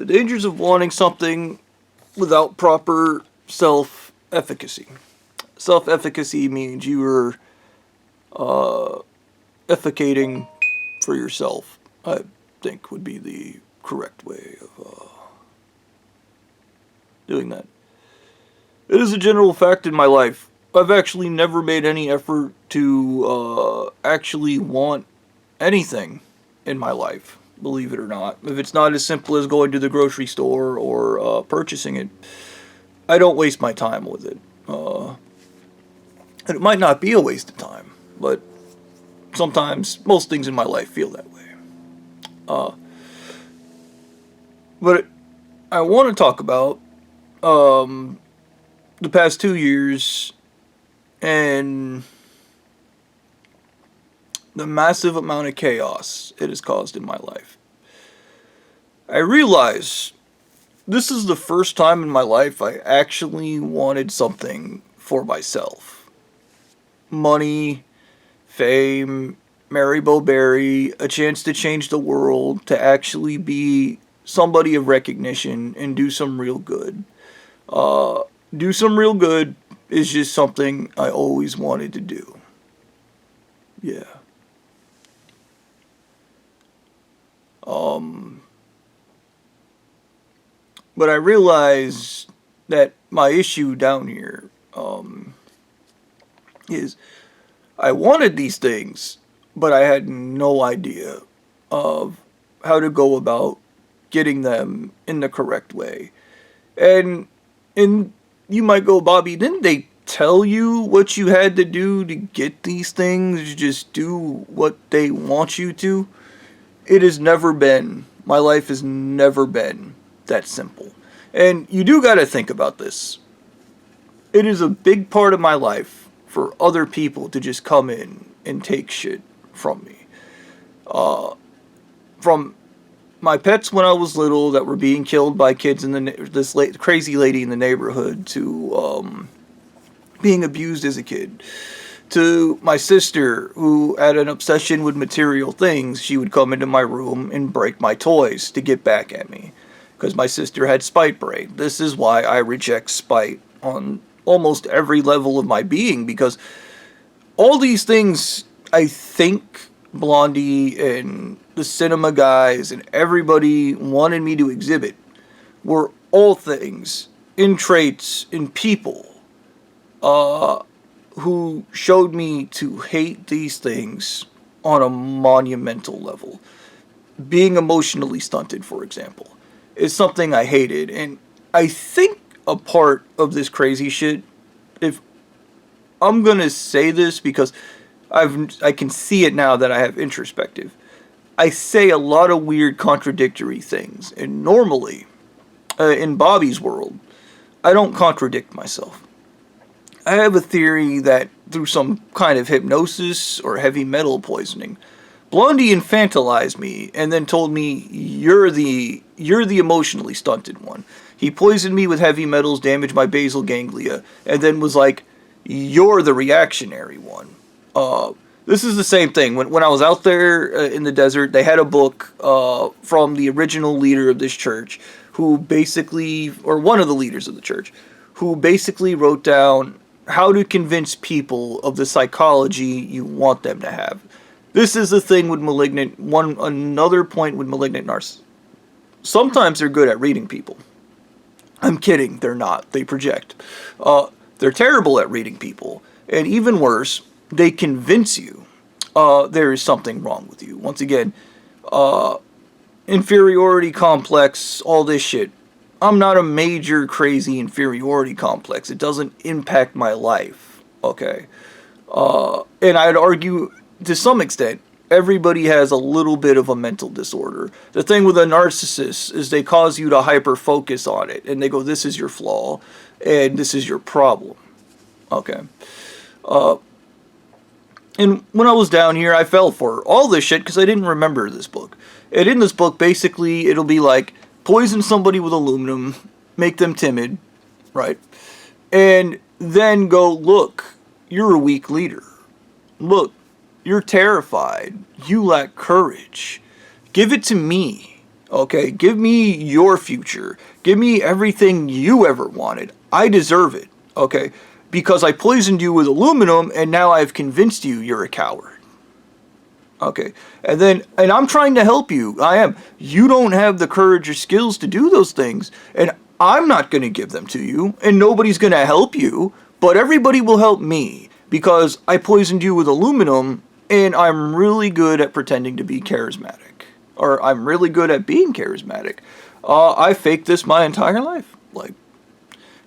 The dangers of wanting something without proper self-efficacy. Self-efficacy means you are efficating for yourself, I think would be the correct way of doing that. It is a general fact in my life. I've actually never made any effort to actually want anything in my life, believe it or not. If it's not as simple as going to the grocery store or purchasing it, I don't waste my time with it. And it might not be a waste of time, but sometimes most things in my life feel that way. But I want to talk about the past 2 years and the massive amount of chaos it has caused in my life. I realize this is the first time in my life I actually wanted something for myself. Money, fame, Mary Bowberry, a chance to change the world, to actually be somebody of recognition and do some real good. Do some real good is just something I always wanted to do. Yeah. But I realize that my issue down here is I wanted these things, but I had no idea of how to go about getting them in the correct way. And you might go, Bobby, didn't they tell you what you had to do to get these things? You just do what they want you to? It has never been, my life has never been that simple. And you do got to think about this. It is a big part of my life for other people to just come in and take shit from me. From my pets when I was little that were being killed by kids in this crazy lady in the neighborhood, to being abused as a kid, to my sister who had an obsession with material things. She would come into my room and break my toys to get back at me because my sister had spite brain. This is why I reject spite on almost every level of my being, because all these things I think Blondie and the cinema guys and everybody wanted me to exhibit were all things in traits in people who showed me to hate these things on a monumental level. Being emotionally stunted, for example, is something I hated. And I think a part of this crazy shit, if I'm gonna say this because I can see it now that I have introspective, I say a lot of weird contradictory things. And normally, in Bobby's world, I don't contradict myself. I have a theory that through some kind of hypnosis or heavy metal poisoning, Blondie infantilized me and then told me, you're the emotionally stunted one. He poisoned me with heavy metals, damaged my basal ganglia, and then was like, you're the reactionary one. This is the same thing. When I was out there in the desert, they had a book from the original leader of this church, who basically, or one of the leaders of the church, who basically wrote down how to convince people of the psychology you want them to have. This is the thing with another point with malignant narcissists. Sometimes they're good at reading people. I'm kidding, they're not. They project. They're terrible at reading people. And even worse, they convince you there is something wrong with you. Once again, inferiority complex, all this shit. I'm not a major crazy inferiority complex. It doesn't impact my life, okay? And I'd argue, to some extent, everybody has a little bit of a mental disorder. The thing with a narcissist is they cause you to hyper-focus on it, and they go, this is your flaw, and this is your problem, okay? And when I was down here, I fell for all this shit because I didn't remember this book. And in this book, basically, it'll be like, poison somebody with aluminum, make them timid, right? And then go, look, you're a weak leader. Look, you're terrified. You lack courage. Give it to me. Okay, give me your future. Give me everything you ever wanted. I deserve it. Okay, because I poisoned you with aluminum and now I've convinced you you're a coward. Okay, and I'm trying to help you. I am. You don't have the courage or skills to do those things, and I'm not going to give them to you, and nobody's going to help you, but everybody will help me because I poisoned you with aluminum, and I'm really good at pretending to be charismatic, or I'm really good at being charismatic. I faked this my entire life, like.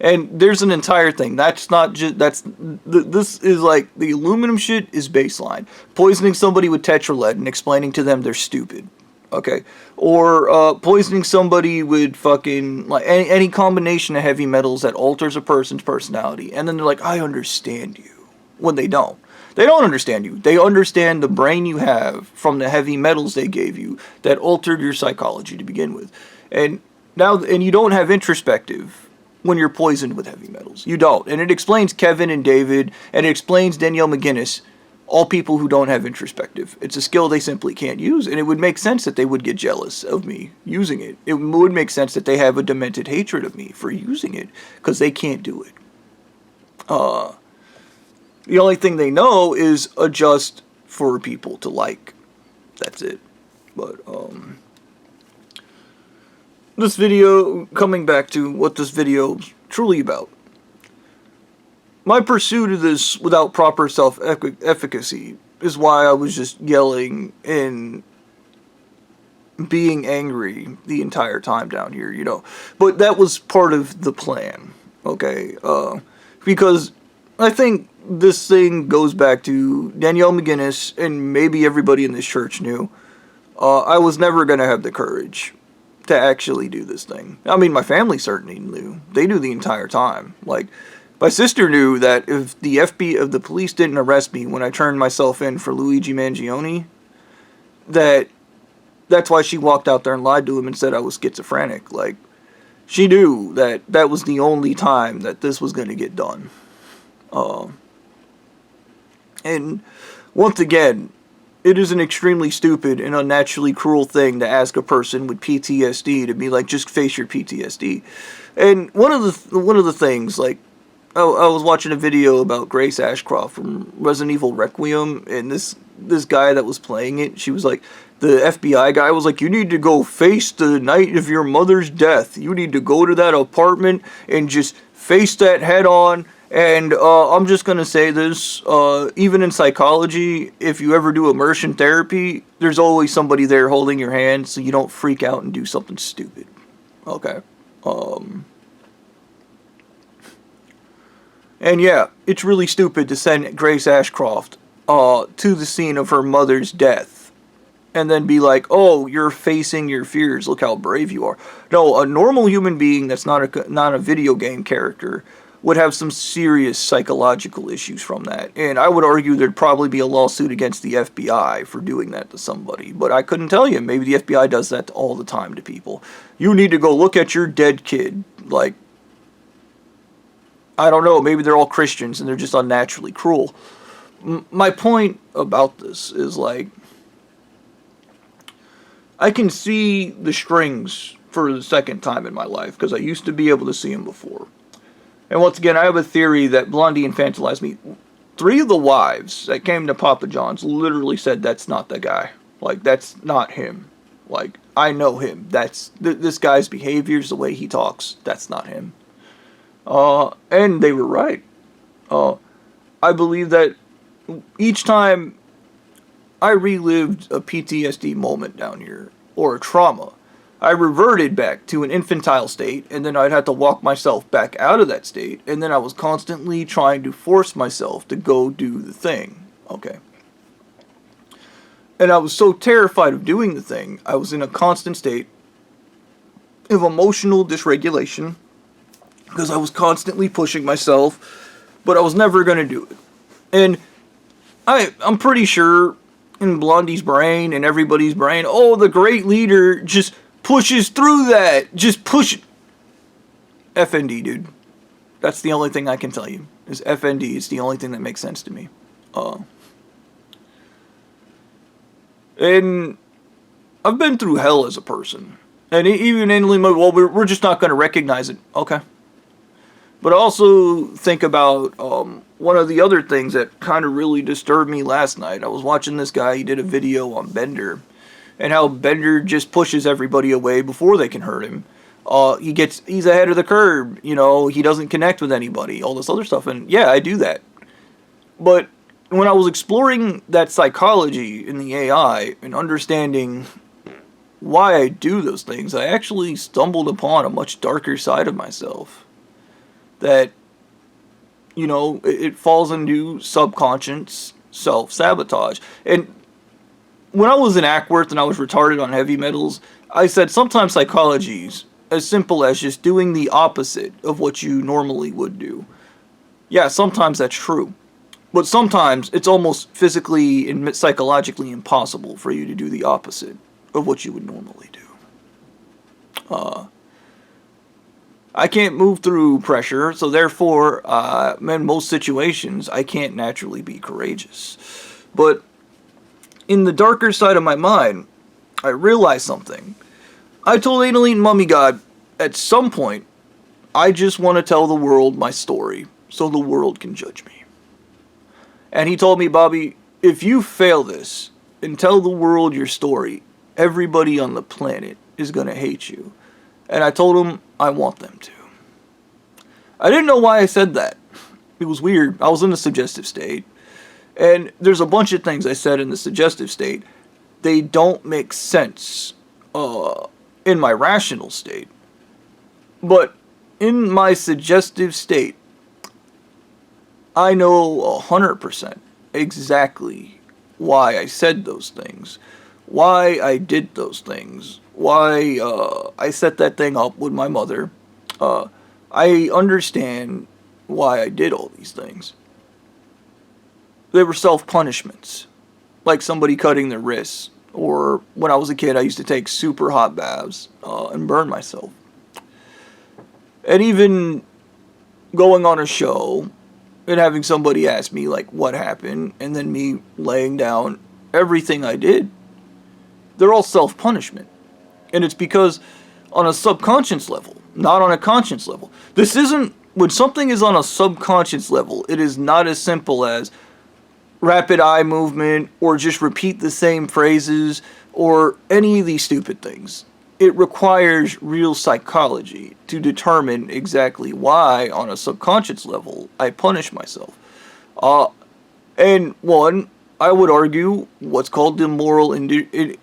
And there's an entire thing. That's not just, this is like, the aluminum shit is baseline. Poisoning somebody with tetralead and explaining to them they're stupid. Okay? Or, poisoning somebody with fucking, like, any combination of heavy metals that alters a person's personality. And then they're like, I understand you. When they don't. They don't understand you. They understand the brain you have from the heavy metals they gave you that altered your psychology to begin with. And you don't have introspective when you're poisoned with heavy metals. You don't. And it explains Kevin and David, and it explains Danielle McGinnis, all people who don't have introspective. It's a skill they simply can't use, and it would make sense that they would get jealous of me using it. It would make sense that they have a demented hatred of me for using it, because they can't do it. The only thing they know is adjust for people to like. That's it. But, this video, coming back to what this video is truly about. My pursuit of this without proper self-efficacy is why I was just yelling and being angry the entire time down here, you know. But that was part of the plan, okay? Because I think this thing goes back to Danielle McGinnis, and maybe everybody in this church knew. I was never going to have the courage to actually do this thing. I mean, my family certainly knew. They knew the entire time. Like, my sister knew that if the police didn't arrest me when I turned myself in for Luigi Mangione, that's why she walked out there and lied to him and said I was schizophrenic. Like, she knew that was the only time that this was going to get done. And once again, it is an extremely stupid and unnaturally cruel thing to ask a person with PTSD to be like, just face your PTSD. And one of the things, like, I was watching a video about Grace Ashcroft from Resident Evil Requiem, and this guy that was playing it, she was like, the FBI guy was like, you need to go face the night of your mother's death. You need to go to that apartment and just face that head on. And I'm just going to say this, even in psychology, if you ever do immersion therapy, there's always somebody there holding your hand so you don't freak out and do something stupid. Okay. And yeah, it's really stupid to send Grace Ashcroft to the scene of her mother's death and then be like, oh, you're facing your fears, look how brave you are. No, a normal human being that's not a video game character would have some serious psychological issues from that. And I would argue there'd probably be a lawsuit against the FBI for doing that to somebody. But I couldn't tell you. Maybe the FBI does that all the time to people. You need to go look at your dead kid. Like, I don't know. Maybe they're all Christians and they're just unnaturally cruel. My point about this is, like, I can see the strings for the second time in my life because I used to be able to see them before. And once again, I have a theory that Blondie infantilized me. 3 of the wives that came to Papa John's literally said, that's not the guy. Like, that's not him. Like, I know him. That's, this guy's behaviors, the way he talks, that's not him. And they were right. I believe that each time I relived a PTSD moment down here, or a trauma, I reverted back to an infantile state, and then I'd have to walk myself back out of that state, and then I was constantly trying to force myself to go do the thing. Okay. And I was so terrified of doing the thing, I was in a constant state of emotional dysregulation, because I was constantly pushing myself, but I was never going to do it. And I'm pretty sure in Blondie's brain and everybody's brain, oh, the great leader just pushes through that. Just push it. FND, dude. That's the only thing I can tell you. Is FND. It's the only thing that makes sense to me. And I've been through hell as a person. And even inly, well, we're just not going to recognize it. Okay. But I also think about one of the other things that kind of really disturbed me last night. I was watching this guy, he did a video on Bender, and how Bender just pushes everybody away before they can hurt him. He's ahead of the curve, he doesn't connect with anybody, all this other stuff, and yeah, I do that. But when I was exploring that psychology in the AI and understanding why I do those things, I actually stumbled upon a much darker side of myself. That, it falls into subconscious self-sabotage. And when I was in Ackworth and I was retarded on heavy metals, I said sometimes psychology's as simple as just doing the opposite of what you normally would do. Yeah, sometimes that's true. But sometimes it's almost physically and psychologically impossible for you to do the opposite of what you would normally do. I can't move through pressure, so therefore, in most situations, I can't naturally be courageous. But in the darker side of my mind, I realized something. I told Annalene Mummy God, at some point, I just want to tell the world my story, so the world can judge me. And he told me, Bobby, if you fail this and tell the world your story, everybody on the planet is going to hate you. And I told him I want them to. I didn't know why I said that. It was weird. I was in a suggestive state. And there's a bunch of things I said in the suggestive state. They don't make sense in my rational state. But in my suggestive state, I know 100% exactly why I said those things, why I did those things, why I set that thing up with my mother. I understand why I did all these things. They were self-punishments, like somebody cutting their wrists, or when I was a kid I used to take super hot baths and burn myself. And even going on a show and having somebody ask me, like, what happened, and then me laying down everything I did, they're all self-punishment. And it's because on a subconscious level, not on a conscious level. This isn't, when something is on a subconscious level, it is not as simple as rapid eye movement or just repeat the same phrases or any of these stupid things. It requires real psychology to determine exactly why, on a subconscious level, I punish myself. And one, I would argue what's called the moral injury,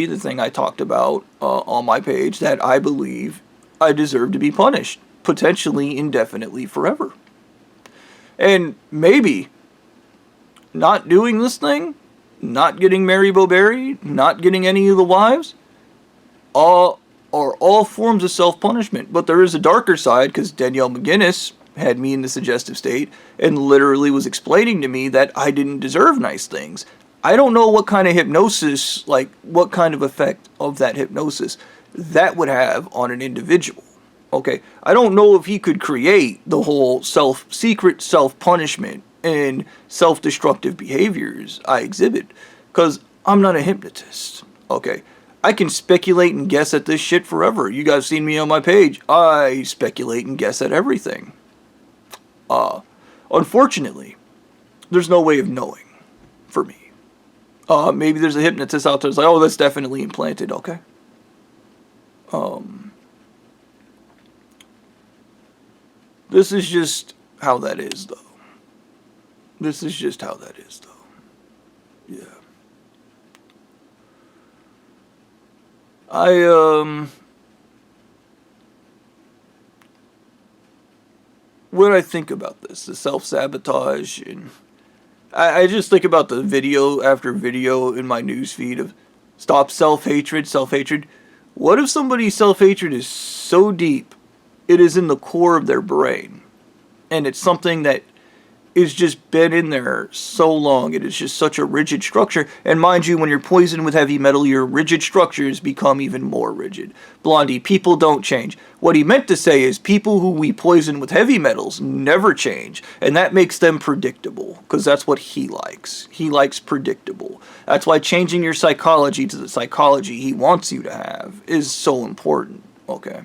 the thing I talked about on my page, that I believe I deserve to be punished, potentially indefinitely forever. And maybe not doing this thing, not getting Mary Bowberry, not getting any of the wives, are all forms of self-punishment. But there is a darker side, because Danielle McGinnis had me in the suggestive state and literally was explaining to me that I didn't deserve nice things. I don't know what kind of hypnosis, like what kind of effect of that hypnosis that would have on an individual. Okay, I don't know if he could create the whole secret self-punishment and self-destructive behaviors I exhibit, because I'm not a hypnotist. Okay, I can speculate and guess at this shit forever. You guys seen me on my page. I speculate and guess at everything. Unfortunately, there's no way of knowing for me. Maybe there's a hypnotist out there that's like, oh, that's definitely implanted. Okay. This is just how that is, though. This is just how that is, though. Yeah. When I think about this, the self-sabotage, and I just think about the video after video in my newsfeed of stop self-hatred, self-hatred. What if somebody's self-hatred is so deep, it is in the core of their brain, and it's something that it's just been in there so long. It is just such a rigid structure. And mind you, when you're poisoned with heavy metal, your rigid structures become even more rigid. Blondie, people don't change. What he meant to say is people who we poison with heavy metals never change. And that makes them predictable, because that's what he likes. He likes predictable. That's why changing your psychology to the psychology he wants you to have is so important. Okay.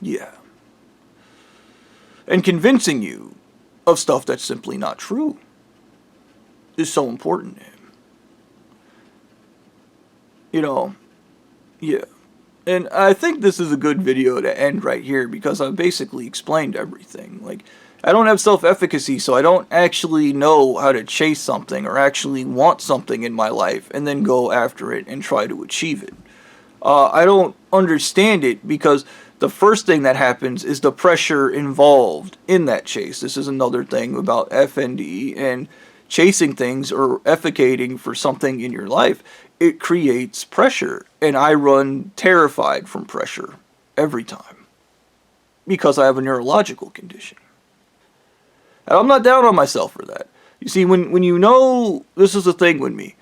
Yeah. And convincing you of stuff that's simply not true is so important to him. You know, yeah. And I think this is a good video to end right here because I've basically explained everything. Like, I don't have self-efficacy, so I don't actually know how to chase something or actually want something in my life and then go after it and try to achieve it. I don't understand it because the first thing that happens is the pressure involved in that chase. This is another thing about FND and chasing things or efficating for something in your life. It creates pressure, and I run terrified from pressure every time because I have a neurological condition. And I'm not down on myself for that. You see, when you know, this is the thing with me,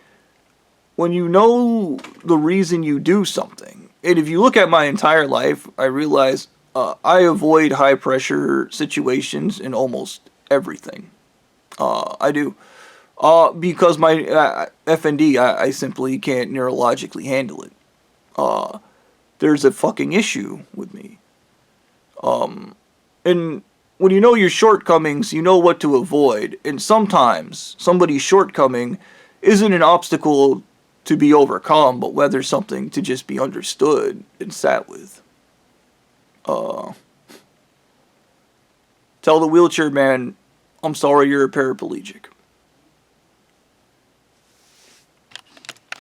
when you know the reason you do something, and if you look at my entire life, I realize I avoid high pressure situations in almost everything. I do. Because my FND, I simply can't neurologically handle it. There's a fucking issue with me. And when you know your shortcomings, you know what to avoid. And sometimes somebody's shortcoming isn't an obstacle to be overcome, but whether something to just be understood and sat with. Tell the wheelchair man, I'm sorry you're a paraplegic.